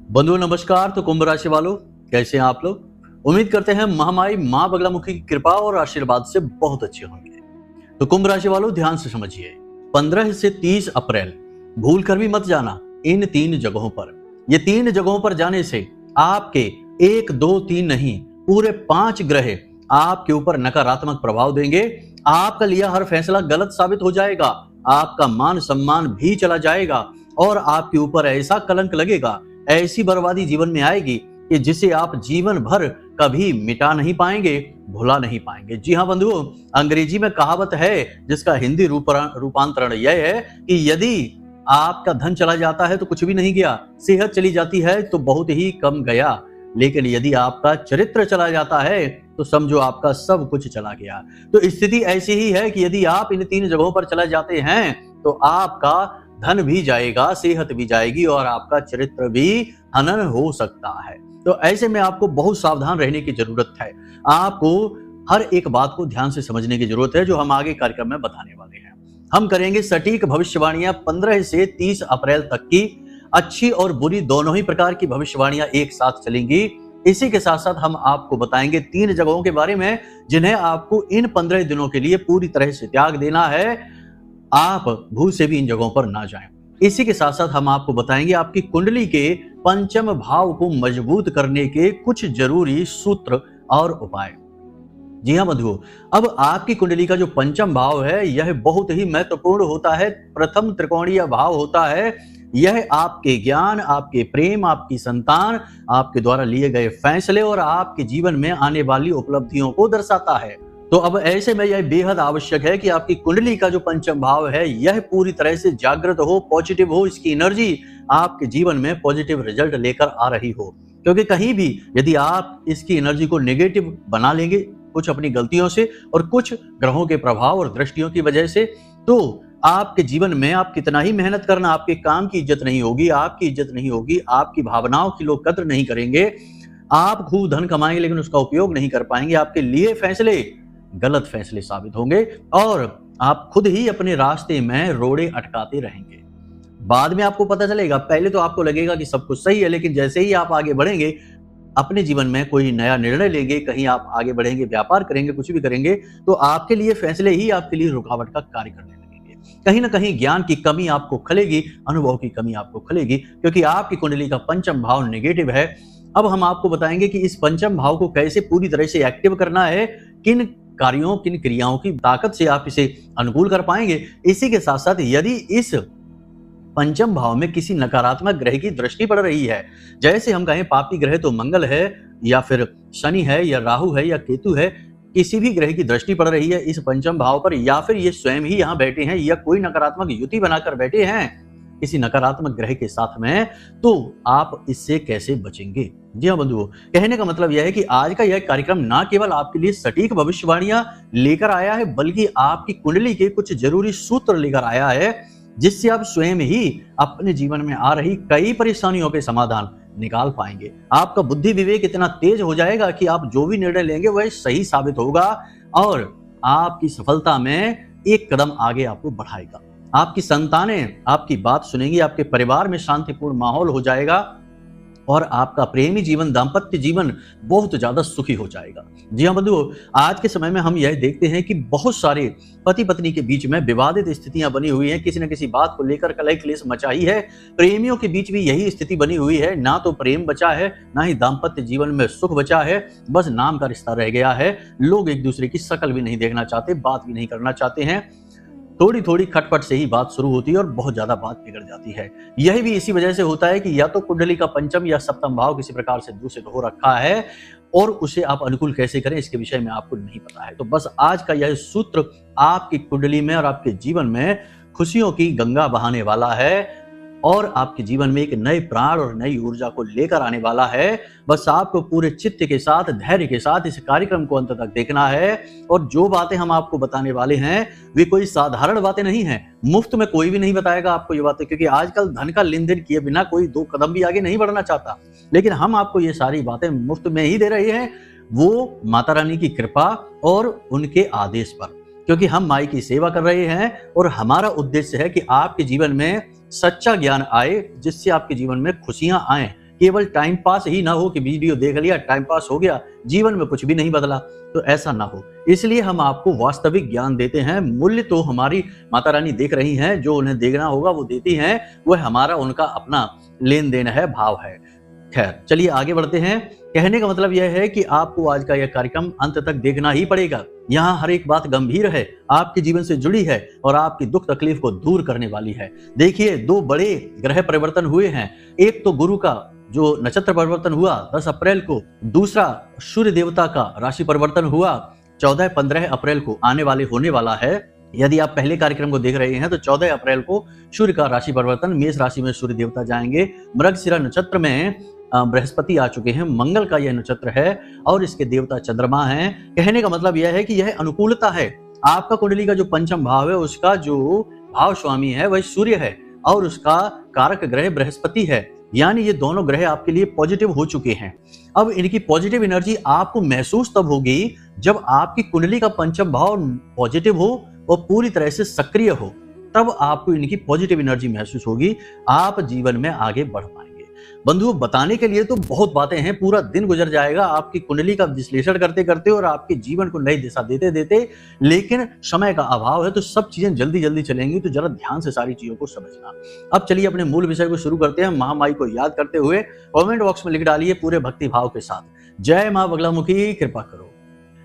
बंधुओं नमस्कार। तो कुंभ राशि वालों, कैसे हैं आप लोग? उम्मीद करते हैं महामाई मां बगलामुखी की कृपा और आशीर्वाद से बहुत अच्छे होंगे। तो कुंभ राशि वालों, ध्यान से समझिए। 15 से 30 अप्रैल भूल कर भी मत जाना इन 3 जगहों पर। ये 3 जगहों पर जाने से आपके 1, 2, 3 नहीं, पूरे 5 ग्रह आपके ऊपर नकारात्मक प्रभाव देंगे। आपका लिया हर फैसला गलत साबित हो जाएगा, आपका मान सम्मान भी चला जाएगा और आपके ऊपर ऐसा कलंक लगेगा, ऐसी बर्बादी जीवन में आएगी कि जिसे आप जीवन भर कभी मिटा नहीं पाएंगे, भुला नहीं पाएंगे। जी हाँ बंधुओं, अंग्रेजी में कहावत है जिसका हिंदी रूपांतरण यह है कि यदि आपका धन चला जाता है तो कुछ भी नहीं गया, सेहत चली जाती है तो बहुत ही कम गया, लेकिन यदि आपका चरित्र चला जाता है तो समझो आपका सब कुछ चला गया। तो स्थिति ऐसी ही है कि यदि आप इन 3 जगहों पर चला जाते हैं तो आपका धन भी जाएगा, सेहत भी जाएगी और आपका चरित्र भी हनन हो सकता है। तो ऐसे में आपको बहुत सावधान रहने की जरूरत है। आपको हर एक बात को ध्यान से समझने की जरूरत है, जो हम आगे कार्यक्रम में बताने वाले हैं। हम करेंगे सटीक भविष्यवाणियां 15 से 30 अप्रैल तक की। अच्छी और बुरी दोनों ही प्रकार की भविष्यवाणियां एक साथ चलेंगी। इसी के साथ साथ हम आपको बताएंगे 3 जगहों के बारे में जिन्हें आपको इन 15 दिनों के लिए पूरी तरह से त्याग देना है। आप भूल से भी इन जगहों पर ना जाएं। इसी के साथ साथ हम आपको बताएंगे आपकी कुंडली के पंचम भाव को मजबूत करने के कुछ जरूरी सूत्र और उपाय। जी हाँ बंधुओं, अब आपकी कुंडली का जो पंचम भाव है यह बहुत ही महत्वपूर्ण होता है। प्रथम त्रिकोणीय भाव होता है। यह आपके ज्ञान, आपके प्रेम, आपकी संतान, आपके द्वारा लिए गए फैसले और आपके जीवन में आने वाली उपलब्धियों को दर्शाता है। तो अब ऐसे में यह बेहद आवश्यक है कि आपकी कुंडली का जो पंचम भाव है यह पूरी तरह से जागृत हो, पॉजिटिव हो, इसकी एनर्जी आपके जीवन में पॉजिटिव रिजल्ट लेकर आ रही हो। क्योंकि कहीं भी यदि आप इसकी एनर्जी को नेगेटिव बना लेंगे कुछ अपनी गलतियों से और कुछ ग्रहों के प्रभाव और दृष्टियों की वजह से, तो आपके जीवन में आप कितना ही मेहनत करना, आपके काम की इज्जत नहीं होगी, आपकी इज्जत नहीं होगी, आपकी भावनाओं की लोग कद्र नहीं करेंगे। आप खूब धन कमाएंगे लेकिन उसका उपयोग नहीं कर पाएंगे। आपके लिए फैसले गलत फैसले साबित होंगे और आप खुद ही अपने रास्ते में रोड़े अटकाते रहेंगे। बाद में आपको पता चलेगा, पहले तो आपको लगेगा कि सब कुछ सही है, लेकिन जैसे ही आप आगे बढ़ेंगे, अपने जीवन में कोई नया निर्णय लेंगे, कहीं आप आगे बढ़ेंगे, व्यापार करेंगे, कुछ भी करेंगे, तो आपके लिए फैसले ही आपके लिए रुकावट का कार्य करने लगेंगे। कहीं ना कहीं ज्ञान की कमी आपको खलेगी, अनुभव की कमी आपको खलेगी, क्योंकि आपकी कुंडली का पंचम भाव नेगेटिव है। अब हम आपको बताएंगे कि इस पंचम भाव को कैसे पूरी तरह से एक्टिव करना है, किन कार्यों, किन क्रियाओं की ताकत से आप इसे अनुकूल कर पाएंगे। इसी के साथ साथ यदि इस पंचम भाव में किसी नकारात्मक ग्रह की दृष्टि पड़ रही है, जैसे हम कहें पापी ग्रह तो मंगल है या फिर शनि है या राहु है या केतु है, किसी भी ग्रह की दृष्टि पड़ रही है इस पंचम भाव पर, या फिर ये स्वयं ही यहाँ बैठे हैं या कोई नकारात्मक युति बनाकर बैठे हैं किसी नकारात्मक ग्रह के साथ में, तो आप इससे कैसे बचेंगे। जी हाँ बंधुओं, कहने का मतलब यह है कि आज का यह कार्यक्रम ना केवल आपके लिए सटीक भविष्यवाणियां लेकर आया है, बल्कि आपकी कुंडली के कुछ जरूरी सूत्र लेकर आया है, जिससे आप स्वयं ही अपने जीवन में आ रही कई परेशानियों के समाधान निकाल पाएंगे। आपका बुद्धि विवेक इतना तेज हो जाएगा कि आप जो भी निर्णय लेंगे वह सही साबित होगा और आपकी सफलता में एक कदम आगे आपको बढ़ाएगा। आपकी संतानें आपकी बात सुनेंगी, आपके परिवार में शांतिपूर्ण माहौल हो जाएगा और आपका प्रेमी जीवन, दाम्पत्य जीवन बहुत ज्यादा सुखी हो जाएगा। जी हाँ बंधुओं, आज के समय में हम यह देखते हैं कि बहुत सारे पति पत्नी के बीच में विवादित स्थितियां बनी हुई हैं, किसी न किसी बात को लेकर कलह क्लेश मचा ही है। प्रेमियों के बीच भी यही स्थिति बनी हुई है, ना तो प्रेम बचा है, ना ही दाम्पत्य जीवन में सुख बचा है, बस नाम का रिश्ता रह गया है। लोग एक दूसरे की शक्ल भी नहीं देखना चाहते, बात भी नहीं करना चाहते हैं। थोड़ी थोड़ी खटपट से ही बात शुरू होती है और बहुत ज्यादा बात बिगड़ जाती है। यह भी इसी वजह से होता है कि या तो कुंडली का पंचम या सप्तम भाव किसी प्रकार से दूषित हो रखा है और उसे आप अनुकूल कैसे करें इसके विषय में आपको नहीं पता है। तो बस आज का यह सूत्र आपकी कुंडली में और आपके जीवन में खुशियों की गंगा बहाने वाला है और आपके जीवन में एक नए प्राण और नई ऊर्जा को लेकर आने वाला है। बस आपको पूरे चित्त के साथ, धैर्य के साथ इस कार्यक्रम को अंत तक देखना है। और जो बातें हम आपको बताने वाले हैं वे कोई साधारण बातें नहीं हैं। मुफ्त में कोई भी नहीं बताएगा आपको ये बातें, क्योंकि आजकल धन का लेन देन किए बिना कोई 2 कदम भी आगे नहीं बढ़ना चाहता। लेकिन हम आपको ये सारी बातें मुफ्त में ही दे रहे हैं, वो माता रानी की कृपा और उनके आदेश पर, क्योंकि हम माई की सेवा कर रहे हैं और हमारा उद्देश्य है कि आपके जीवन में सच्चा ज्ञान आए, जिससे आपके जीवन में खुशियां आए, केवल टाइम पास ही ना हो कि वीडियो देख लिया, टाइम पास हो गया, जीवन में कुछ भी नहीं बदला, तो ऐसा ना हो। इसलिए हम आपको वास्तविक ज्ञान देते हैं। मूल्य तो हमारी माता रानी देख रही हैं, जो उन्हें देखना होगा वो देती हैं, वह हमारा उनका अपना लेन देन है, भाव है। खैर चलिए आगे बढ़ते हैं। कहने का मतलब यह है कि आपको आज का यह कार्यक्रम अंत तक देखना ही पड़ेगा। यहाँ हर एक बात गंभीर है, आपके जीवन से जुड़ी है और आपकी दुख तकलीफ को दूर करने वाली है। देखिए, 2 बड़े ग्रह परिवर्तन हुए हैं। एक तो गुरु का जो नक्षत्र परिवर्तन हुआ 10 अप्रैल को, दूसरा सूर्य देवता का राशि परिवर्तन हुआ 14-15 अप्रैल को होने वाला है। यदि आप पहले कार्यक्रम को देख रहे हैं तो 14 अप्रैल को सूर्य का राशि परिवर्तन, मेष राशि में सूर्य देवता जाएंगे, मृगशिरा नक्षत्र में बृहस्पति आ चुके हैं, मंगल का यह नक्षत्र है और इसके देवता चंद्रमा हैं। कहने का मतलब यह है कि यह अनुकूलता है। आपका कुंडली का जो पंचम भाव है उसका जो भाव स्वामी है वह सूर्य है और उसका कारक ग्रह बृहस्पति है। यानी ये दोनों ग्रह आपके लिए पॉजिटिव हो चुके हैं। अब इनकी पॉजिटिव एनर्जी आपको महसूस तब होगी जब आपकी कुंडली का पंचम भाव पॉजिटिव हो और पूरी तरह से सक्रिय हो, तब आपको इनकी पॉजिटिव एनर्जी महसूस होगी, आप जीवन में आगे बढ़ पाएंगे। बंधुओं, बताने के लिए तो बहुत बातें हैं, पूरा दिन गुजर जाएगा आपकी कुंडली का विश्लेषण करते करते और आपके जीवन को नई दिशा देते देते, लेकिन समय का अभाव है तो सब चीजें जल्दी जल्दी चलेंगी, तो जरा ध्यान से सारी चीजों को समझना। अब चलिए अपने मूल विषय को शुरू करते हैं। महामाई को याद करते हुए कमेंट बॉक्स में लिख डालिए पूरे भक्ति भाव के साथ, जय मां बगलामुखी कृपा करो।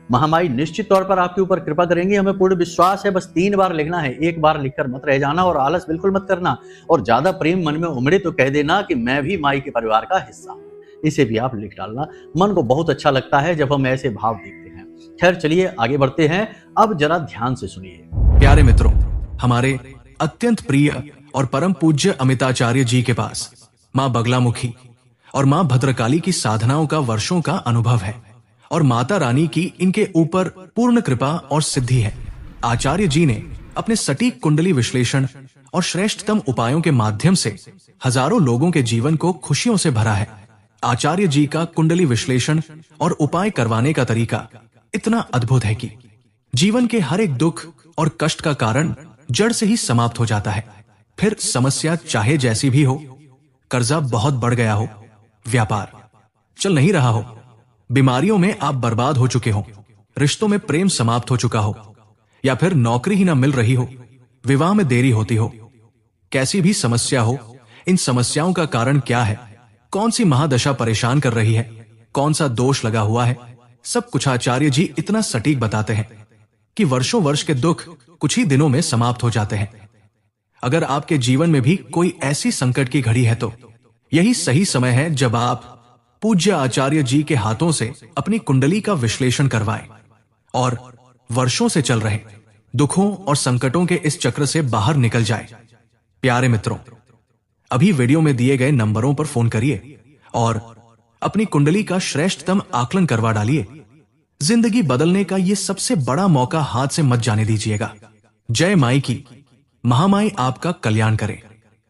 महामाई निश्चित तौर पर आपके ऊपर कृपा करेंगी, हमें पूर्ण विश्वास है। बस 3 बार लिखना है, एक बार लिखकर मत रह जाना और आलस बिल्कुल मत करना। और ज्यादा प्रेम मन में उमड़े तो कह देना कि मैं भी माई के परिवार का हिस्सा हूं, इसे भी आप लिख डालना। मन को बहुत अच्छा लगता है जब हम ऐसे भाव देखते हैं। खैर चलिए आगे बढ़ते हैं। अब जरा ध्यान से सुनिए। प्यारे मित्रों, हमारे अत्यंत प्रिय और परम पूज्य अमिताचार्य जी के पास मां बगलामुखी और मां भद्रकाली की साधनाओं का वर्षों का अनुभव है और माता रानी की इनके ऊपर पूर्ण कृपा और सिद्धि है। आचार्य जी ने अपने सटीक कुंडली विश्लेषण और श्रेष्ठतम उपायों के माध्यम से हजारों लोगों के जीवन को खुशियों से भरा है। आचार्य जी का कुंडली विश्लेषण और उपाय करवाने का तरीका इतना अद्भुत है कि जीवन के हर एक दुख और कष्ट का कारण जड़ से ही समाप्त हो जाता है। फिर समस्या चाहे जैसी भी हो, कर्जा बहुत बढ़ गया हो, व्यापार चल नहीं रहा हो, बीमारियों में आप बर्बाद हो चुके हो, रिश्तों में प्रेम समाप्त हो चुका हो, या फिर नौकरी ही ना मिल रही हो, विवाह में देरी होती हो, कैसी भी समस्या हो, इन समस्याओं का कारण क्या है, कौन सी महादशा परेशान कर रही है, कौन सा दोष लगा हुआ है, सब कुछ आचार्य जी इतना सटीक बताते हैं कि वर्षों वर्ष के दुख कुछ ही दिनों में समाप्त हो जाते हैं। अगर आपके जीवन में भी कोई ऐसी संकट की घड़ी है तो यही सही समय है जब आप पूज्य आचार्य जी के हाथों से अपनी कुंडली का विश्लेषण करवाएं और वर्षों से चल रहे दुखों और संकटों के इस चक्र से बाहर निकल जाए। प्यारे मित्रों, अभी वीडियो में दिए गए नंबरों पर फोन करिए और अपनी कुंडली का श्रेष्ठतम आकलन करवा डालिए। जिंदगी बदलने का ये सबसे बड़ा मौका हाथ से मत जाने दीजिएगा। जय माई की, महामाई आपका कल्याण करे।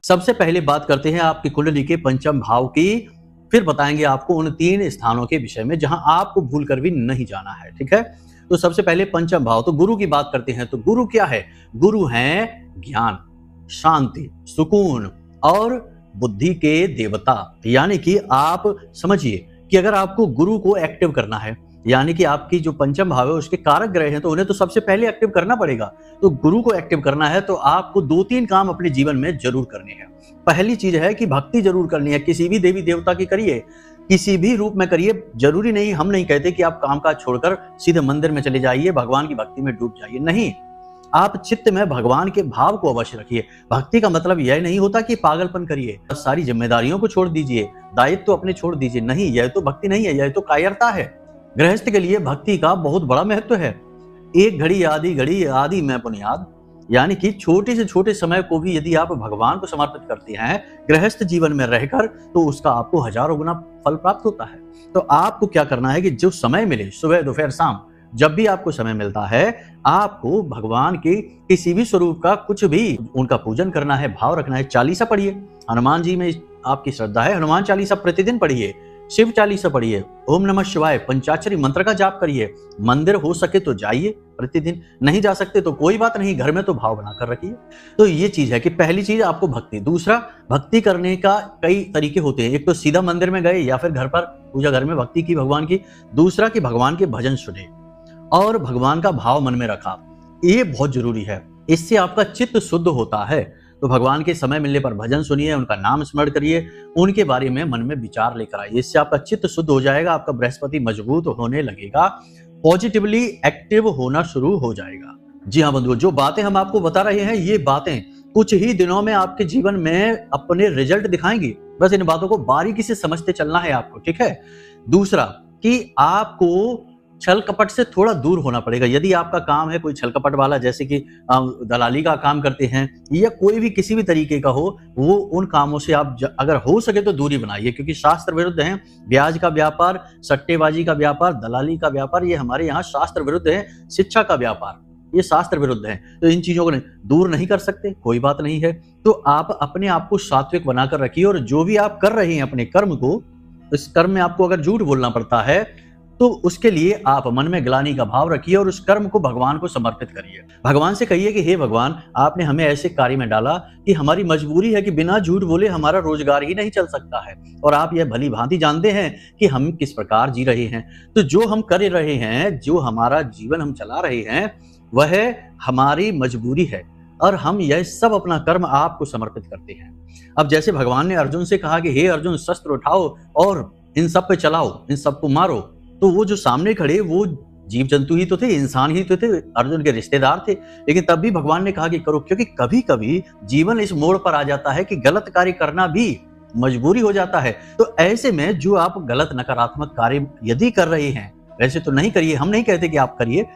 सबसे पहले बात करते हैं आपकी कुंडली के पंचम भाव की, फिर बताएंगे आपको उन 3 स्थानों के विषय में जहां आपको भूल कर भी नहीं जाना है। ठीक है, तो सबसे पहले पंचम भाव, तो गुरु की बात करते हैं। तो गुरु क्या है? गुरु है ज्ञान, शांति, सुकून और बुद्धि के देवता। यानी कि आप समझिए कि अगर आपको गुरु को एक्टिव करना है, यानी कि आपकी जो पंचम भाव है उसके कारक ग्रह हैं, तो उन्हें तो सबसे पहले एक्टिव करना पड़ेगा। तो गुरु को एक्टिव करना है तो आपको 2-3 काम अपने जीवन में जरूर करने हैं। पहली चीज है कि भक्ति जरूर करनी है। किसी भी देवी देवता की करिए, किसी भी रूप में करिए, जरूरी नहीं, हम नहीं कहते कि आप कामकाज छोड़कर सीधे मंदिर में चले जाइए, भगवान की भक्ति में डूब जाइए, नहीं। आप चित्त में भगवान के भाव को अवश्य रखिए। भक्ति का मतलब यह नहीं होता कि पागलपन करिए, सारी जिम्मेदारियों को छोड़ दीजिए, दायित्व तो अपने छोड़ दीजिए, नहीं, यह तो भक्ति नहीं है, यह तो कायरता है। गृहस्थ के लिए भक्ति का बहुत बड़ा महत्व है। एक घड़ी आदि में बुनियाद, यानी कि छोटे से छोटे समय को भी यदि आप भगवान को समर्पित करते हैं गृहस्थ जीवन में रहकर, तो उसका आपको हजारों गुना फल प्राप्त होता है। तो आपको क्या करना है कि जो समय मिले, सुबह दोपहर शाम, जब भी आपको समय मिलता है, आपको भगवान के किसी भी स्वरूप का कुछ भी उनका पूजन करना है, भाव रखना है। चालीसा पढ़िए, हनुमान जी में आपकी श्रद्धा है, हनुमान चालीसा प्रतिदिन पढ़िए। शिव चालीसा पढ़िए, ओम नमः शिवाय पंचाक्षरी मंत्र का जाप करिए, मंदिर हो सके तो जाइए प्रतिदिन, नहीं जा सकते तो कोई बात नहीं, घर में तो भाव बनाकर रखिए। तो ये चीज है कि पहली चीज आपको भक्ति। दूसरा, भक्ति करने का कई तरीके होते हैं। एक तो सीधा मंदिर में गए या फिर घर पर पूजा घर में भक्ति की भगवान की। दूसरा कि भगवान के भजन सुने और भगवान का भाव मन में रखा, ये बहुत जरूरी है। इससे आपका चित्त शुद्ध होता है। तो भगवान के समय मिलने पर भजन सुनिए, उनका नाम स्मरण करिए, उनके बारे में मन में विचार लेकर आइए। इससे आपका चित्त शुद्ध हो जाएगा, आपका बृहस्पति मजबूत होने लगेगा, पॉजिटिवली एक्टिव होना शुरू हो जाएगा। जी हाँ बंधुओं, जो बातें हम आपको बता रहे हैं, ये बातें कुछ ही दिनों में आपके जीवन में अपने रिजल्ट दिखाएंगी। बस इन बातों को बारीकी से समझते चलना है आपको, ठीक है। दूसरा कि आपको छल कपट से थोड़ा दूर होना पड़ेगा। यदि आपका काम है कोई छल कपट वाला, जैसे कि दलाली का काम करते हैं या कोई भी किसी भी तरीके का हो, वो उन कामों से आप अगर हो सके तो दूरी बनाइए, क्योंकि शास्त्र विरुद्ध है। ब्याज का व्यापार, सट्टेबाजी का व्यापार, दलाली का व्यापार, ये हमारे यहाँ शास्त्र विरुद्ध है। शिक्षा का व्यापार, ये शास्त्र विरुद्ध है। तो इन चीजों को दूर नहीं कर सकते, कोई बात नहीं है। तो आप अपने आप को सात्विक बनाकर रखिए, और जो भी आप कर रहे हैं अपने कर्म को, इस कर्म में आपको अगर झूठ बोलना पड़ता है तो उसके लिए आप मन में ग्लानि का भाव रखिए और उस कर्म को भगवान को समर्पित करिए। भगवान से कहिए कि हे भगवान, आपने हमें ऐसे कार्य में डाला कि हमारी मजबूरी है कि बिना झूठ बोले हमारा रोजगार ही नहीं चल सकता है, और आप यह भली भांति जानते हैं कि हम किस प्रकार जी रहे हैं। तो जो हम कर रहे हैं, जो हमारा जीवन हम चला रहे हैं, वह हमारी मजबूरी है, और हम यह सब अपना कर्म आपको समर्पित करते हैं। अब जैसे भगवान ने अर्जुन से कहा कि हे अर्जुन, शस्त्र उठाओ और इन सब पे चलाओ, इन सबको मारो, तो वो जो सामने खड़े वो जीव जंतु ही तो थे, इंसान ही तो थे, अर्जुन के रिश्तेदार थे। लेकिन तब भी भगवान ने कहा कि करो, क्योंकि कभी कभी जीवन इस मोड़ पर आ जाता है कि गलत कार्य करना भी मजबूरी हो जाता है। तो ऐसे में जो आप गलत नकारात्मक कार्य यदि कर रहे हैं, वैसे तो नहीं करिए, हम नहीं कहते कि आप करिए,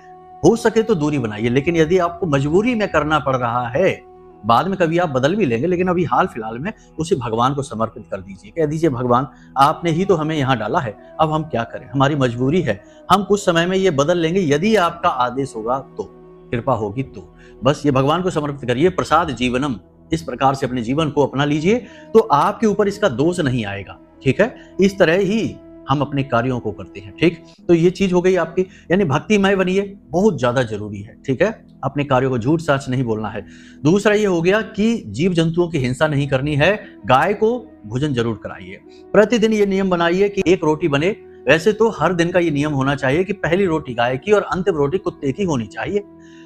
हो सके तो दूरी बनाइए। लेकिन यदि आपको मजबूरी में करना पड़ रहा है, बाद में कभी आप बदल भी लेंगे, लेकिन अभी हाल फिलहाल में उसे भगवान को समर्पित कर दीजिए। कह दीजिए भगवान, आपने ही तो हमें यहाँ डाला है, अब हम क्या करें, हमारी मजबूरी है, हम कुछ समय में ये बदल लेंगे, यदि आपका आदेश होगा तो, कृपा होगी तो। बस ये भगवान को समर्पित करिए। प्रसाद जीवनम, इस प्रकार से अपने जीवन को अपना लीजिए, तो आपके ऊपर इसका दोष नहीं आएगा, ठीक है। इस तरह ही हम अपने कार्यों को करते हैं, ठीक। तो ये चीज हो गई आपकी, यानी भक्तिमय बनिए, बहुत ज्यादा जरूरी है, ठीक है। अपने कार्यों को झूठ सच नहीं बोलना है। दूसरा ये हो गया कि जीव जंतुओं की हिंसा नहीं करनी है। गाय को भोजन जरूर कराइए। प्रतिदिन ये नियम बनाइए कि एक रोटी बने। वैसे तो हर दिन का ये नियम होना चाहिए कि पहली रोटी गाय की और अंतिम रोटी कुत्ते की होनी चाहिए।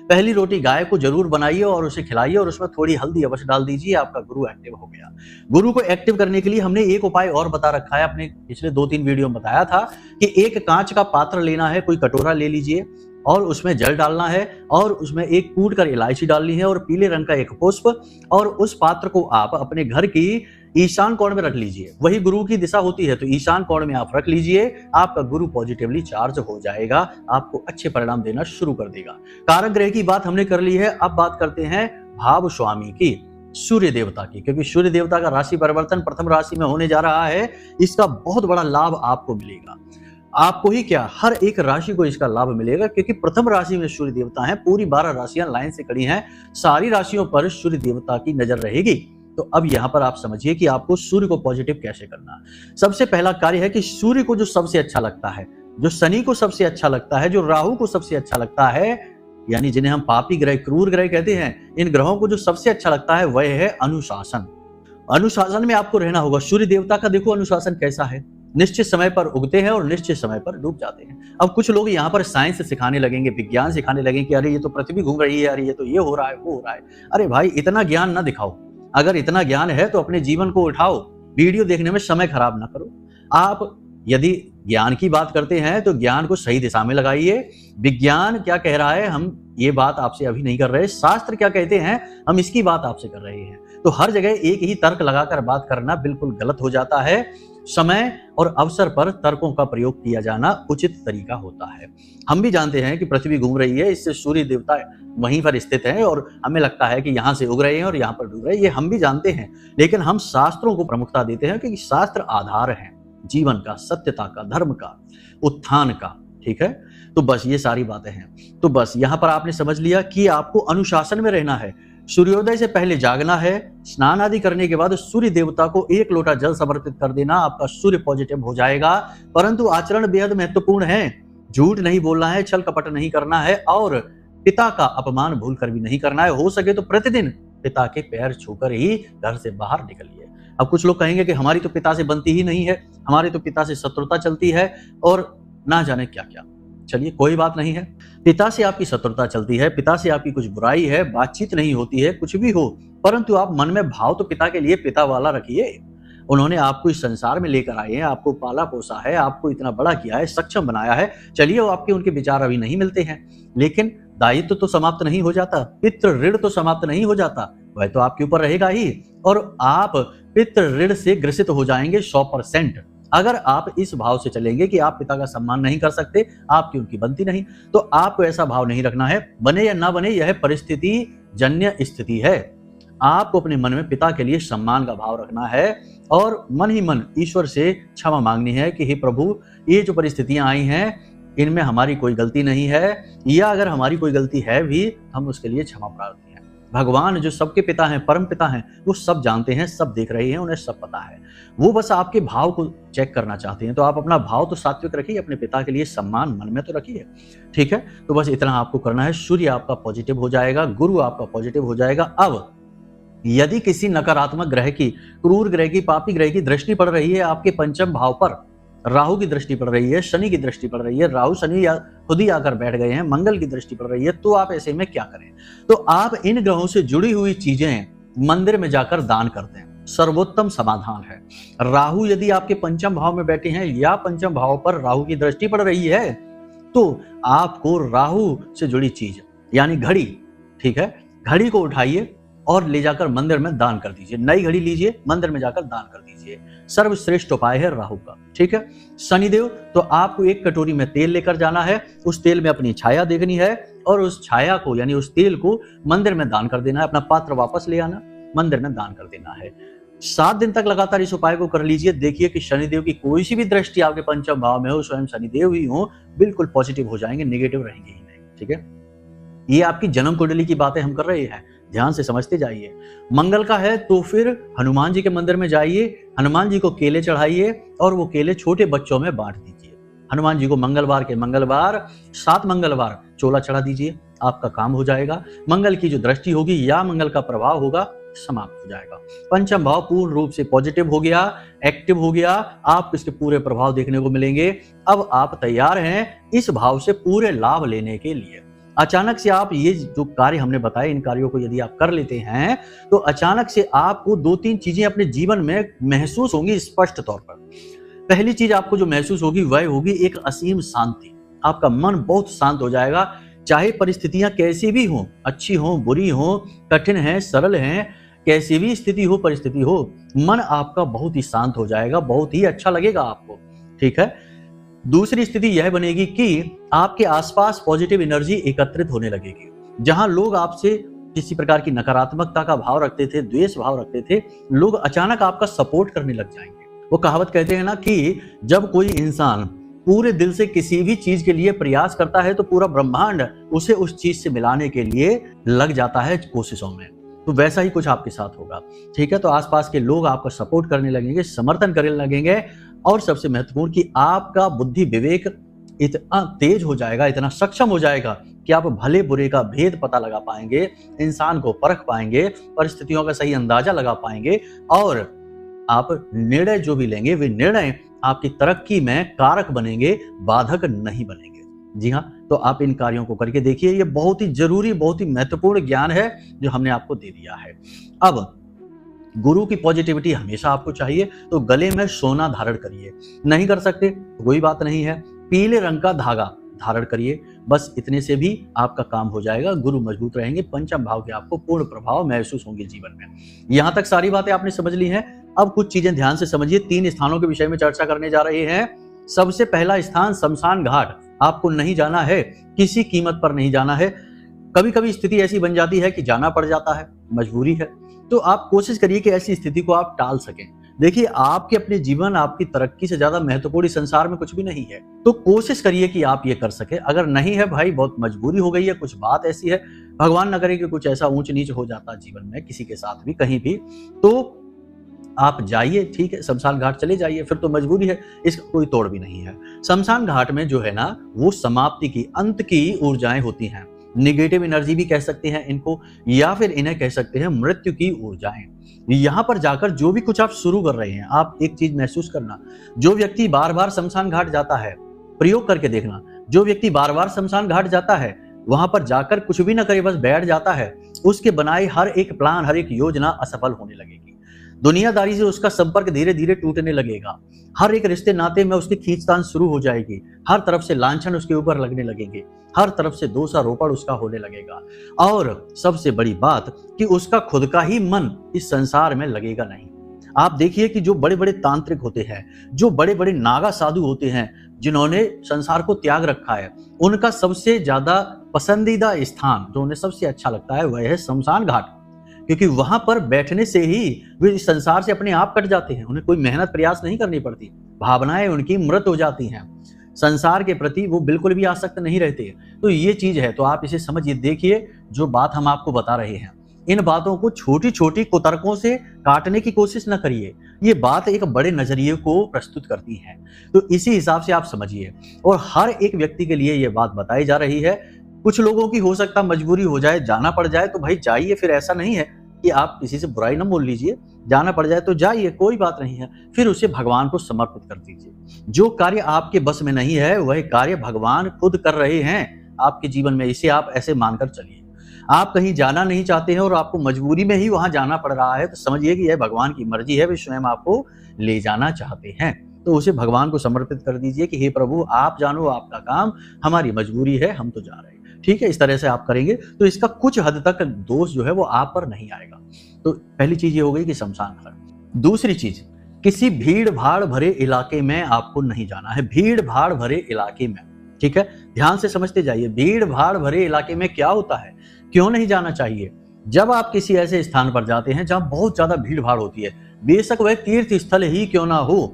पहली रोटी गाय को जरूर बनाइए और उसे खिलाइए, और उसमें थोड़ी हल्दी अवश्य डाल दीजिए। आपका गुरु एक्टिव हो गया। गुरु को एक्टिव करने के लिए हमने एक उपाय और बता रखा है, अपने पिछले 2-3 वीडियो में बताया था कि एक कांच का पात्र लेना है, कोई कटोरा ले लीजिए, और उसमें जल डालना है, और उसमें एक कूट कर इलायची डालनी है, और पीले रंग का एक पुष्प, और उस पात्र को आप अपने घर की ईशान कोण में रख लीजिए। वही गुरु की दिशा होती है, तो ईशान कोण में आप रख लीजिए। आपका गुरु पॉजिटिवली चार्ज हो जाएगा, आपको अच्छे परिणाम देना शुरू कर देगा। कारक ग्रह की बात हमने कर ली है। अब बात करते हैं भाव स्वामी की, सूर्य देवता की, क्योंकि सूर्य देवता का राशि परिवर्तन प्रथम राशि में होने जा रहा है। इसका बहुत बड़ा लाभ आपको मिलेगा। आपको ही क्या, हर एक राशि को इसका लाभ मिलेगा, क्योंकि प्रथम राशि में सूर्य देवता हैं। पूरी 12 राशियां लाइन से खड़ी हैं, सारी राशियों पर सूर्य देवता की नजर रहेगी। तो अब यहां पर आप समझिए कि आपको सूर्य को पॉजिटिव कैसे करना है। सबसे पहला कार्य है कि सूर्य को जो सबसे अच्छा लगता है, जो शनि को सबसे अच्छा लगता है, जो राहु को सबसे अच्छा लगता है, यानी जिन्हें हम पापी ग्रह, क्रूर ग्रह कहते हैं, इन ग्रहों को जो सबसे अच्छा लगता है वह है अनुशासन। अनुशासन में आपको रहना होगा। सूर्य देवता का देखो अनुशासन कैसा है, निश्चित समय पर उगते हैं और निश्चित समय पर डूब जाते हैं। अब कुछ लोग यहाँ पर साइंस सिखाने लगेंगे, विज्ञान सिखाने लगेंगे कि अरे ये तो पृथ्वी घूम रही है, अरे ये तो ये हो रहा है, वो हो रहा है। अरे भाई, इतना ज्ञान ना दिखाओ। अगर इतना ज्ञान है तो अपने जीवन को उठाओ, वीडियो देखने में समय खराब ना करो। आप यदि ज्ञान की बात करते हैं तो ज्ञान को सही दिशा में लगाइए। विज्ञान क्या कह रहा है, हम ये बात आपसे अभी नहीं कर रहे। शास्त्र क्या कहते हैं, हम इसकी बात आपसे कर रहे हैं। तो हर जगह एक ही तर्क लगाकर बात करना बिल्कुल गलत हो जाता है। समय और अवसर पर तर्कों का प्रयोग किया जाना उचित तरीका होता है। हम भी जानते हैं कि पृथ्वी घूम रही है, इससे सूर्य देवता वहीं पर स्थित है, और हमें लगता है कि यहाँ से उग रहे हैं और यहाँ पर डूब रहे हैं, ये हम भी जानते हैं। लेकिन हम शास्त्रों को प्रमुखता देते हैं, क्योंकि शास्त्र आधार है जीवन का, सत्यता का, धर्म का, उत्थान का, ठीक है। तो बस ये सारी बातें हैं। तो बस यहाँ पर आपने समझ लिया कि आपको अनुशासन में रहना है। सूर्योदय से पहले जागना है, स्नान आदि करने के बाद सूर्य देवता को 1 लोटा जल समर्पित कर देना, आपका सूर्य पॉजिटिव हो जाएगा। परंतु आचरण बेहद महत्वपूर्ण है, झूठ नहीं बोलना है, छल कपट नहीं करना है और पिता का अपमान भूल कर भी नहीं करना है। हो सके तो प्रतिदिन पिता के पैर छूकर ही घर से बाहर निकलिए। अब कुछ लोग कहेंगे कि हमारी तो पिता से बनती ही नहीं है, हमारी तो पिता से शत्रुता चलती है और ना जाने क्या क्या। चलिए कोई बात नहीं है, पिता से आपकी शत्रुता चलती है, पिता से आपकी कुछ बुराई है, बातचीत नहीं होती है, कुछ भी हो, परंतु आप मन में भाव तो पिता के लिए पिता वाला रखिए। उन्होंने आपको इस संसार में लेकर आए हैं, आपको पाला पोसा है, आपको इतना बड़ा किया है, सक्षम बनाया है। चलिए वो आपके उनके विचार अभी नहीं मिलते हैं, लेकिन दायित्व तो समाप्त नहीं हो जाता, पितृ ऋण तो समाप्त नहीं हो जाता, वह तो आपके ऊपर रहेगा ही और आप पितृ ऋण से ग्रसित हो जाएंगे 100%। अगर आप इस भाव से चलेंगे कि आप पिता का सम्मान नहीं कर सकते, आपकी उनकी बनती नहीं, तो आपको ऐसा भाव नहीं रखना है। बने या ना बने यह परिस्थिति जन्य स्थिति है। आपको अपने मन में पिता के लिए सम्मान का भाव रखना है और मन ही मन ईश्वर से क्षमा मांगनी है कि हे प्रभु, ये जो परिस्थितियां आई हैं इनमें हमारी कोई गलती नहीं है, या अगर हमारी कोई गलती है भी हम उसके लिए क्षमा प्रार्थी हैं। भगवान जो सबके पिता हैं, परम पिता हैं, वो सब जानते हैं, सब देख रहे हैं, उन्हें सब पता है। वो बस आपके भाव को चेक करना चाहते हैं। तो आप अपना भाव तो सात्विक रखिए, अपने पिता के लिए सम्मान मन में तो रखिए, ठीक है। तो बस इतना आपको करना है। सूर्य आपका पॉजिटिव हो जाएगा, गुरु आपका पॉजिटिव हो जाएगा। अब यदि किसी नकारात्मक ग्रह की, क्रूर ग्रह की, पापी ग्रह की दृष्टि पड़ रही है आपके पंचम भाव पर, राहु की दृष्टि पड़ रही है, शनि की दृष्टि पड़ रही है, राहु शनि या खुद ही आकर बैठ गए हैं, मंगल की दृष्टि पड़ रही है, तो आप ऐसे में क्या करें? तो आप इन ग्रहों से जुड़ी हुई चीजें मंदिर में जाकर दान कर दें, सर्वोत्तम समाधान है। राहु यदि आपके पंचम भाव में बैठे हैं या पंचम भाव पर राहु की दृष्टि पड़ रही है, तो आपको राहु से जुड़ी चीज यानी घड़ी, ठीक है, घड़ी को उठाइए और ले जाकर मंदिर में दान कर दीजिए। नई घड़ी लीजिए, मंदिर में जाकर दान कर दीजिए। सर्वश्रेष्ठ उपाय है राहु का, ठीक है। शनिदेव, तो आपको 1 कटोरी में तेल लेकर जाना है, उस तेल में अपनी छाया देखनी है और उस छाया को यानी उस तेल को मंदिर में दान कर देना है। अपना पात्र वापस ले आना, मंदिर में दान कर देना है। 7 दिन तक लगातार इस उपाय को कर लीजिए। देखिए कि शनिदेव की कोई सी भी दृष्टि आपके पंचम भाव में हो, स्वयं शनिदेव ही हो, बिल्कुल पॉजिटिव हो जाएंगे, नेगेटिव रहेंगे ही नहीं, ठीक है। ये आपकी जन्म कुंडली की बातें हम कर रहे हैं, ध्यान से समझते जाइए। मंगल का है तो फिर हनुमान जी के मंदिर में जाइए, हनुमान जी को केले चढ़ाइए और वो केले छोटे बच्चों में बांट दीजिए। हनुमान जी को मंगलवार के मंगलवार 7 मंगलवार चोला चढ़ा दीजिए, आपका काम हो जाएगा। मंगल की जो दृष्टि होगी या मंगल का प्रभाव होगा समाप्त हो जाएगा। पंचम भाव पूर्ण रूप से पॉजिटिव हो गया, एक्टिव हो गया, आपको इसके पूरे प्रभाव देखने को मिलेंगे। अब आप तैयार हैं इस भाव से पूरे लाभ लेने के लिए। अचानक से आप ये जो कार्य हमने बताए, इन कार्यों को यदि आप कर लेते हैं तो अचानक से आपको 2-3 चीजें अपने जीवन में महसूस होंगी स्पष्ट तौर पर। पहली चीज आपको जो महसूस होगी वह होगी एक असीम शांति। आपका मन बहुत शांत हो जाएगा, चाहे परिस्थितियां कैसी भी हों, अच्छी हों, बुरी हों, कठिन हैं, सरल हैं, कैसी भी स्थिति हो, परिस्थिति हो, मन आपका बहुत ही शांत हो जाएगा, बहुत ही अच्छा लगेगा आपको, ठीक है। दूसरी स्थिति यह बनेगी कि आपके आसपास पॉजिटिव एनर्जी एकत्रित होने लगेगी। जहां लोग आपसे किसी प्रकार की नकारात्मकता का भाव रखते थे, द्वेष भाव रखते थे, लोग अचानक आपका सपोर्ट करने लग जाएंगे। वो कहावत कहते हैं ना कि जब कोई इंसान पूरे दिल से किसी भी चीज के लिए प्रयास करता है तो पूरा ब्रह्मांड उसे उस चीज से मिलाने के लिए लग जाता है कोशिशों में। तो वैसा ही कुछ आपके साथ होगा, ठीक है। तो आसपास के लोग आपका सपोर्ट करने लगेंगे, समर्थन करने लगेंगे और सबसे महत्वपूर्ण कि आपका बुद्धि विवेक इतना तेज हो जाएगा, इतना सक्षम हो जाएगा कि आप भले बुरे का भेद पता लगा पाएंगे, इंसान को परख पाएंगे, परिस्थितियों का सही अंदाजा लगा पाएंगे और आप निर्णय जो भी लेंगे वे निर्णय आपकी तरक्की में कारक बनेंगे, बाधक नहीं बनेंगे। जी हाँ, तो आप इन कार्यों को करके देखिए। ये बहुत ही जरूरी, बहुत ही महत्वपूर्ण ज्ञान है जो हमने आपको दे दिया है। अब गुरु की पॉजिटिविटी हमेशा आपको चाहिए, तो गले में सोना धारण करिए। नहीं कर सकते तो कोई बात नहीं है, पीले रंग का धागा धारण करिए। बस इतने से भी आपका काम हो जाएगा, गुरु मजबूत रहेंगे, पंचम भाव के आपको पूर्ण प्रभाव महसूस होंगे जीवन में। यहां तक सारी बातें आपने समझ ली हैं। अब कुछ चीजें ध्यान से समझिए। 3 स्थानों के विषय में चर्चा करने जा रहे हैं। सबसे पहला स्थान शमशान घाट। आपको नहीं जाना है, किसी कीमत पर नहीं जाना है। कभी कभी स्थिति ऐसी बन जाती है कि जाना पड़ जाता है, मजबूरी है, तो आप कोशिश करिए कि ऐसी स्थिति को आप टाल सकें। देखिए, आपके अपने जीवन, आपकी तरक्की से ज्यादा महत्वपूर्ण इस संसार में कुछ भी नहीं है, तो कोशिश करिए कि आप ये कर सके। अगर नहीं है भाई, बहुत मजबूरी हो गई है, कुछ बात ऐसी है, भगवान न करे कि कुछ ऐसा ऊंच नीच हो जाता जीवन में किसी के साथ भी कहीं भी, तो आप जाइए, ठीक है, शमशान घाट चले जाइए, फिर तो मजबूरी है, इसका कोई तोड़ भी नहीं है। शमशान घाट में जो है ना, वो समाप्ति की, अंत की ऊर्जाएं होती हैं। निगेटिव एनर्जी भी कह सकते हैं इनको, या फिर इन्हें कह सकते हैं मृत्यु की ऊर्जाएं। यहाँ पर जाकर जो भी कुछ आप शुरू कर रहे हैं, आप एक चीज महसूस करना, जो व्यक्ति बार बार शमशान घाट जाता है, प्रयोग करके देखना, जो व्यक्ति बार बार शमशान घाट जाता है, वहां पर जाकर कुछ भी ना करे, बस बैठ जाता है, उसके बनाए हर एक प्लान, हर एक योजना असफल होने लगेगी। दुनियादारी से उसका संपर्क धीरे धीरे टूटने लगेगा, हर एक रिश्ते नाते में उसकी खींचतान शुरू हो जाएगी, हर तरफ से लांछन उसके ऊपर लगने लगेंगे, हर तरफ से दोषारोपण उसका होने लगेगा, और सबसे बड़ी बात कि उसका खुद का ही मन इस संसार में लगेगा नहीं। आप देखिए कि जो बड़े बड़े तांत्रिक होते हैं, जो बड़े बड़े नागा साधु होते हैं, जिन्होंने संसार को त्याग रखा है, उनका सबसे ज्यादा पसंदीदा स्थान जो उन्हें सबसे अच्छा लगता है वह है शमशान घाट, क्योंकि वहां पर बैठने से ही वे इस संसार से अपने आप कट जाते हैं, उन्हें कोई मेहनत प्रयास नहीं करनी पड़ती, भावनाएं उनकी मृत हो जाती हैं, संसार के प्रति वो बिल्कुल भी आसक्त नहीं रहते। तो ये चीज है, तो आप इसे समझिए, देखिए जो बात हम आपको बता रहे हैं, इन बातों को छोटी छोटी कुतर्कों से काटने की कोशिश न करिए, ये बात एक बड़े नजरिए को प्रस्तुत करती है, तो इसी हिसाब से आप समझिए। और हर एक व्यक्ति के लिए ये बात बताई जा रही है। कुछ लोगों की हो सकता मजबूरी हो जाए, जाना पड़ जाए, तो भाई जाइए, फिर ऐसा नहीं है कि आप किसी से बुराई न बोल लीजिए, जाना पड़ जाए तो जाइए, कोई बात नहीं है, फिर उसे भगवान को समर्पित कर दीजिए। जो कार्य आपके बस में नहीं है वह कार्य भगवान खुद कर रहे हैं आपके जीवन में, इसे आप ऐसे मानकर चलिए। आप कहीं जाना नहीं चाहते हैं और आपको मजबूरी में ही वहां जाना पड़ रहा है, तो समझिए कि यह भगवान की मर्जी है, वे स्वयं आपको ले जाना चाहते हैं, तो उसे भगवान को समर्पित कर दीजिए कि हे प्रभु आप जानो, आपका काम, हमारी मजबूरी है, हम तो जा रहे हैं। ठीक है, इस तरह से आप करेंगे तो इसका कुछ हद तक दोष जो है वो आप पर नहीं आएगा। तो पहली चीज ये हो गई कि शमशान घाट। दूसरी चीज, किसी भीड़ भाड़ भरे इलाके में आपको नहीं जाना है, भीड़ भाड़ भरे इलाके में, ठीक है, ध्यान से समझते जाइए, भीड़ भाड़ भरे इलाके में क्या होता है, क्यों नहीं जाना चाहिए। जब आप किसी ऐसे स्थान पर जाते हैं जहां बहुत ज्यादा भीड़ भाड़ होती है, बेशक वह तीर्थ स्थल ही क्यों ना हो,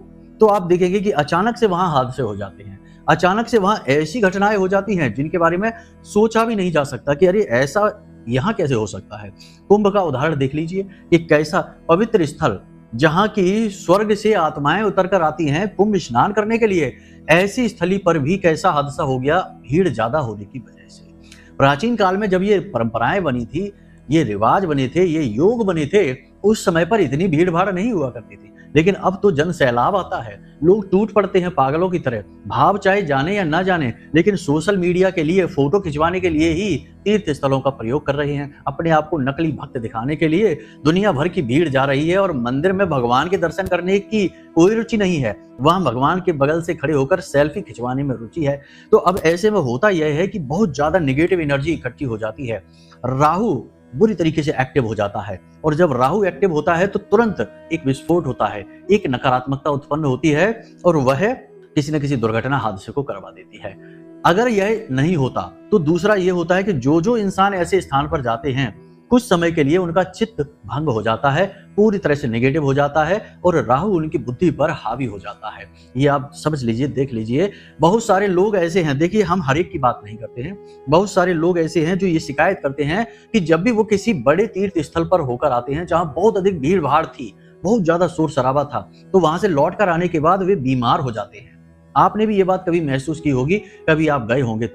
तो आप देखेंगे कि अचानक से वहां हादसे हो जाते हैं, अचानक से वहां ऐसी घटनाएं हो जाती हैं जिनके बारे में सोचा भी नहीं जा सकता कि अरे ऐसा यहां कैसे हो सकता है। कुंभ का उदाहरण देख लीजिए कि कैसा पवित्र स्थल, जहां की स्वर्ग से आत्माएं उतर कर आती हैं कुंभ स्नान करने के लिए, ऐसी स्थली पर भी कैसा हादसा हो गया, भीड़ ज्यादा होने की वजह से। प्राचीन काल में जब ये परंपराएं बनी थी, ये रिवाज बने थे, ये योग बने थे, उस समय पर इतनी भीड़ भाड़ नहीं हुआ करती थी, लेकिन अब तो जन सैलाब आता है, लोग टूट पड़ते हैं पागलों की तरह, भाव चाहे जाने या ना जाने, लेकिन सोशल मीडिया के लिए, फोटो खिंचवाने के लिए ही तीर्थ स्थलों का प्रयोग कर रहे हैं, अपने आप को नकली भक्त दिखाने के लिए दुनिया भर की भीड़ जा रही है, और मंदिर में भगवान के दर्शन करने की कोई रुचि नहीं है, वहां भगवान के बगल से खड़े होकर सेल्फी खिंचवाने में रुचि है। तो अब ऐसे में होता यह है कि बहुत ज्यादा नेगेटिव एनर्जी इकट्ठी हो जाती है, राहु बुरी तरीके से एक्टिव हो जाता है, और जब राहु एक्टिव होता है तो तुरंत एक विस्फोट होता है, एक नकारात्मकता उत्पन्न होती है, और वह किसी न किसी दुर्घटना हादसे को करवा देती है। अगर यह नहीं होता तो दूसरा यह होता है कि जो जो इंसान ऐसे स्थान पर जाते हैं, कुछ समय के लिए उनका चित्त भंग हो जाता है, पूरी तरह से नेगेटिव हो जाता है, और राहु उनकी बुद्धि पर हावी हो जाता है। ये आप समझ लीजिए, देख लीजिए, बहुत सारे लोग ऐसे हैं, देखिए हम हर एक की बात नहीं करते हैं, बहुत सारे लोग ऐसे हैं जो ये शिकायत करते हैं कि जब भी वो किसी बड़े तीर्थ स्थल पर होकर आते हैं जहां बहुत अधिक भीड़ भाड़ थी, बहुत ज्यादा शोर शराबा था, तो वहां से लौट कर आने के बाद वे बीमार हो जाते हैं। आपने भी ये बात कभी महसूस की होगी, कभी आप गए होंगे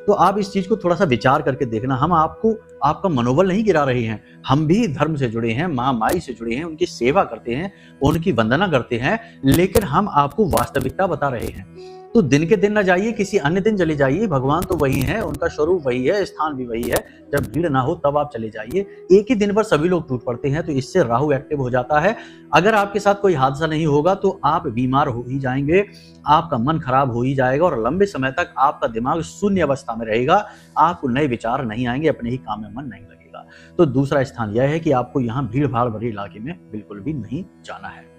तो आप इस चीज को थोड़ा सा विचार करके देखना। हम आपको आपका मनोबल नहीं गिरा रहे हैं, हम भी धर्म से जुड़े हैं, माँ माई से जुड़े हैं, उनकी सेवा करते हैं, उनकी वंदना करते हैं, लेकिन हम आपको वास्तविकता बता रहे हैं। तो दिन के दिन ना जाइए, किसी अन्य दिन चले जाइए, भगवान तो वही है, उनका स्वरूप वही है, स्थान भी वही है, जब भीड़ ना हो तब आप चले जाइए। एक ही दिन पर सभी लोग टूट पड़ते हैं, तो इससे राहु एक्टिव हो जाता है। अगर आपके साथ कोई हादसा नहीं होगा तो आप बीमार हो ही जाएंगे, आपका मन खराब हो ही जाएगा, और लंबे समय तक आपका दिमाग शून्य अवस्था में रहेगा, आपको नए विचार नहीं आएंगे, अपने ही काम में मन नहीं लगेगा। तो दूसरा स्थान यह है कि आपको यहाँ भीड़ भाड़ भरे इलाके में बिल्कुल भी नहीं जाना है।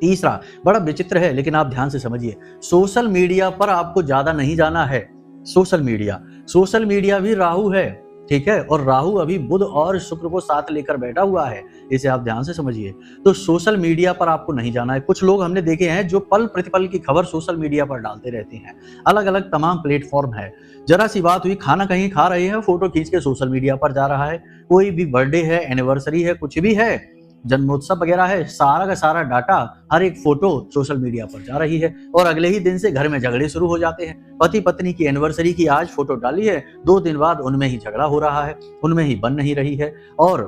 तीसरा बड़ा विचित्र है, लेकिन आप ध्यान से समझिए, सोशल मीडिया पर आपको ज्यादा नहीं जाना है। सोशल मीडिया भी राहु है, ठीक है, और राहु अभी बुध और शुक्र को साथ लेकर बैठा हुआ है, इसे आप ध्यान से समझिए। तो सोशल मीडिया पर आपको नहीं जाना है। कुछ लोग हमने देखे हैं जो पल प्रतिपल की खबर सोशल मीडिया पर डालते रहते हैं। अलग अलग तमाम प्लेटफॉर्म है। जरा सी बात हुई, खाना कहीं खा रहे हैं, फोटो खींच के सोशल मीडिया पर जा रहा है। कोई भी बर्थडे है, एनिवर्सरी है, कुछ भी है, जन्मोत्सव वगैरह है, सारा का सारा डाटा, हर एक फोटो सोशल मीडिया पर जा रही है। और अगले ही दिन से घर में झगड़े शुरू हो जाते हैं। पति पत्नी की एनिवर्सरी की आज फोटो डाली है, 2 दिन बाद उनमें ही झगड़ा हो रहा है, उनमें ही बन नहीं रही है, और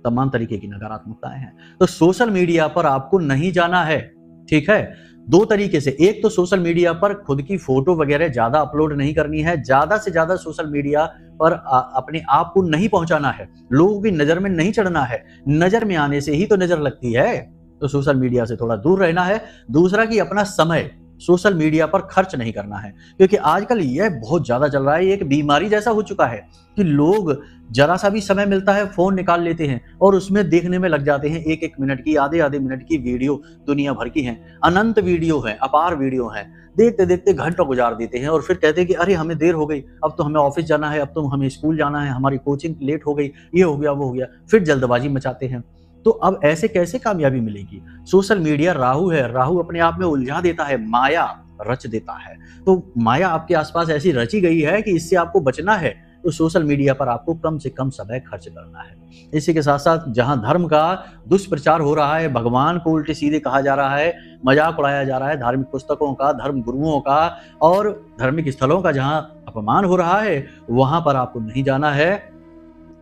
तमाम तरीके की नकारात्मकताएं हैं। तो सोशल मीडिया पर आपको नहीं जाना है, ठीक है। 2 तरीके से, एक तो सोशल मीडिया पर खुद की फोटो वगैरह ज्यादा अपलोड नहीं करनी है, ज्यादा से ज्यादा सोशल मीडिया पर अपने आप को नहीं पहुंचाना है, लोगों की नजर में नहीं चढ़ना है। नजर में आने से ही तो नजर लगती है, तो सोशल मीडिया से थोड़ा दूर रहना है। दूसरा कि अपना समय सोशल मीडिया पर खर्च नहीं करना है, क्योंकि आजकल यह बहुत ज्यादा चल रहा है, एक बीमारी जैसा हो चुका है कि लोग जरा सा भी समय मिलता है फोन निकाल लेते हैं और उसमें देखने में लग जाते हैं। 1-1 मिनट की, आधे मिनट की वीडियो दुनिया भर की हैं, अनंत वीडियो है, अपार वीडियो है, देखते देखते घंटों गुजार देते हैं और फिर कहते हैं कि अरे हमें देर हो गई, अब तो हमें ऑफिस जाना है, अब तो हमें स्कूल जाना है, हमारी कोचिंग लेट हो गई, ये हो गया वो हो गया, फिर जल्दबाजी मचाते हैं। तो अब ऐसे कैसे कामयाबी मिलेगी? सोशल मीडिया राहु है, राहु अपने आप में उलझा देता है, माया रच देता है। तो माया आपके आसपास ऐसी रची गई है कि इससे आपको बचना है, तो सोशल मीडिया पर आपको कम से कम समय खर्च करना है। इसी के साथ साथ जहां धर्म का दुष्प्रचार हो रहा है, भगवान को उल्टे सीधे कहा जा रहा है, मजाक उड़ाया जा रहा है, धार्मिक पुस्तकों का, धर्म गुरुओं का और धार्मिक स्थलों का जहां अपमान हो रहा है, वहां पर आपको नहीं जाना है।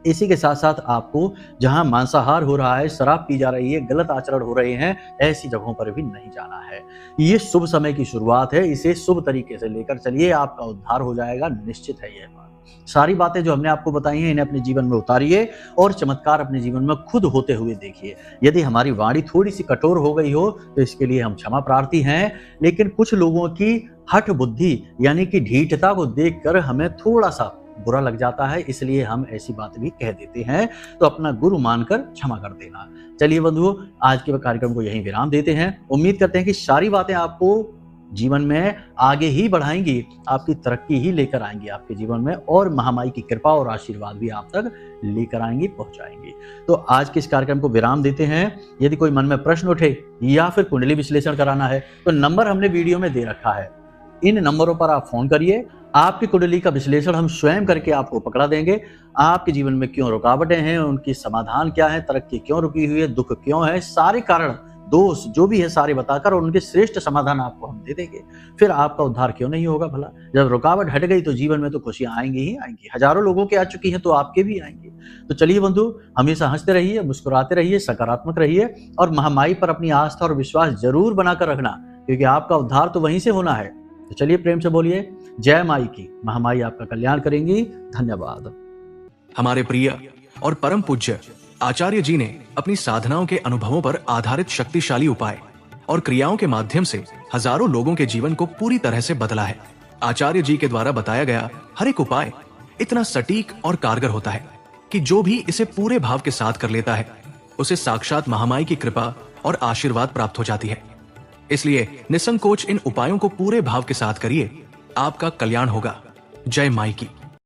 इसी के साथ साथ आपको जहां मांसाहार हो रहा है, शराब पी जा रही है, गलत आचरण हो रहे हैं, ऐसी जगहों पर भी नहीं जाना है। ये शुभ समय की शुरुआत है, इसे शुभ तरीके से लेकर चलिए, आपका उद्धार हो जाएगा, निश्चित है यह बात। सारी बातें जो हमने आपको बताई हैं, इन्हें अपने जीवन में उतारिए और चमत्कार अपने जीवन में खुद होते हुए देखिए। यदि हमारी वाणी थोड़ी सी कठोर हो गई हो तो इसके लिए हम क्षमा प्रार्थी हैं, लेकिन कुछ लोगों की हठ बुद्धि यानी कि ढीठता को देखकर हमें थोड़ा सा बुरा लग जाता है, इसलिए हम ऐसी बात भी कह देते हैं, तो अपना गुरु मानकर क्षमा कर देना। चलिए बंधुओं, आज के कार्यक्रम को यहीं विराम देते हैं। उम्मीद करते हैं कि सारी बातें आपको जीवन में आगे ही बढ़ाएंगी, आपकी तरक्की ही लेकर आएंगी आपके जीवन में, और महामाई की कृपा और आशीर्वाद भी आप तक लेकर आएंगी, पहुंचाएंगी। तो आज के इस कार्यक्रम को विराम देते हैं। यदि कोई मन में प्रश्न उठे या फिर कुंडली विश्लेषण कराना है तो नंबर हमने वीडियो में दे रखा है, इन नंबरों पर आप फोन करिए। आपकी कुंडली का विश्लेषण हम स्वयं करके आपको पकड़ा देंगे। आपके जीवन में क्यों रुकावटें हैं, उनकी समाधान क्या है, तरक्की क्यों रुकी हुई है, दुख क्यों है, सारे कारण, दोष जो भी है सारे बताकर और उनके श्रेष्ठ समाधान आपको हम दे देंगे। फिर आपका उद्धार क्यों नहीं होगा भला? जब रुकावट हट गई तो जीवन में तो खुशियां आएंगी ही आएंगी। हजारों लोगों के आ चुकी हैं तो आपके भी आएंगे। तो चलिए बंधु, हमेशा हंसते रहिए, मुस्कुराते रहिए, सकारात्मक रहिए और महामाई पर अपनी आस्था और विश्वास जरूर बनाकर रखना, क्योंकि आपका उद्धार तो वहीं से होना है। तो चलिए प्रेम से बोलिए जय माई की। महामाई आपका कल्याण करेंगी। धन्यवाद। हमारे प्रिय और परम पूज्य आचार्य जी ने अपनी साधनाओं के अनुभवों पर आधारित शक्तिशाली उपाय और क्रियाओं के माध्यम से हजारों लोगों के जीवन को पूरी तरह से बदला है। आचार्य जी के द्वारा बताया गया हर एक उपाय इतना सटीक और कारगर होता है कि जो भी इसे पूरे भाव के साथ कर लेता है उसे साक्षात महामाई की कृपा और आशीर्वाद प्राप्त हो जाती है। इसलिए निसंकोच इन उपायों को पूरे भाव के साथ करिए, आपका कल्याण होगा। जय माई की।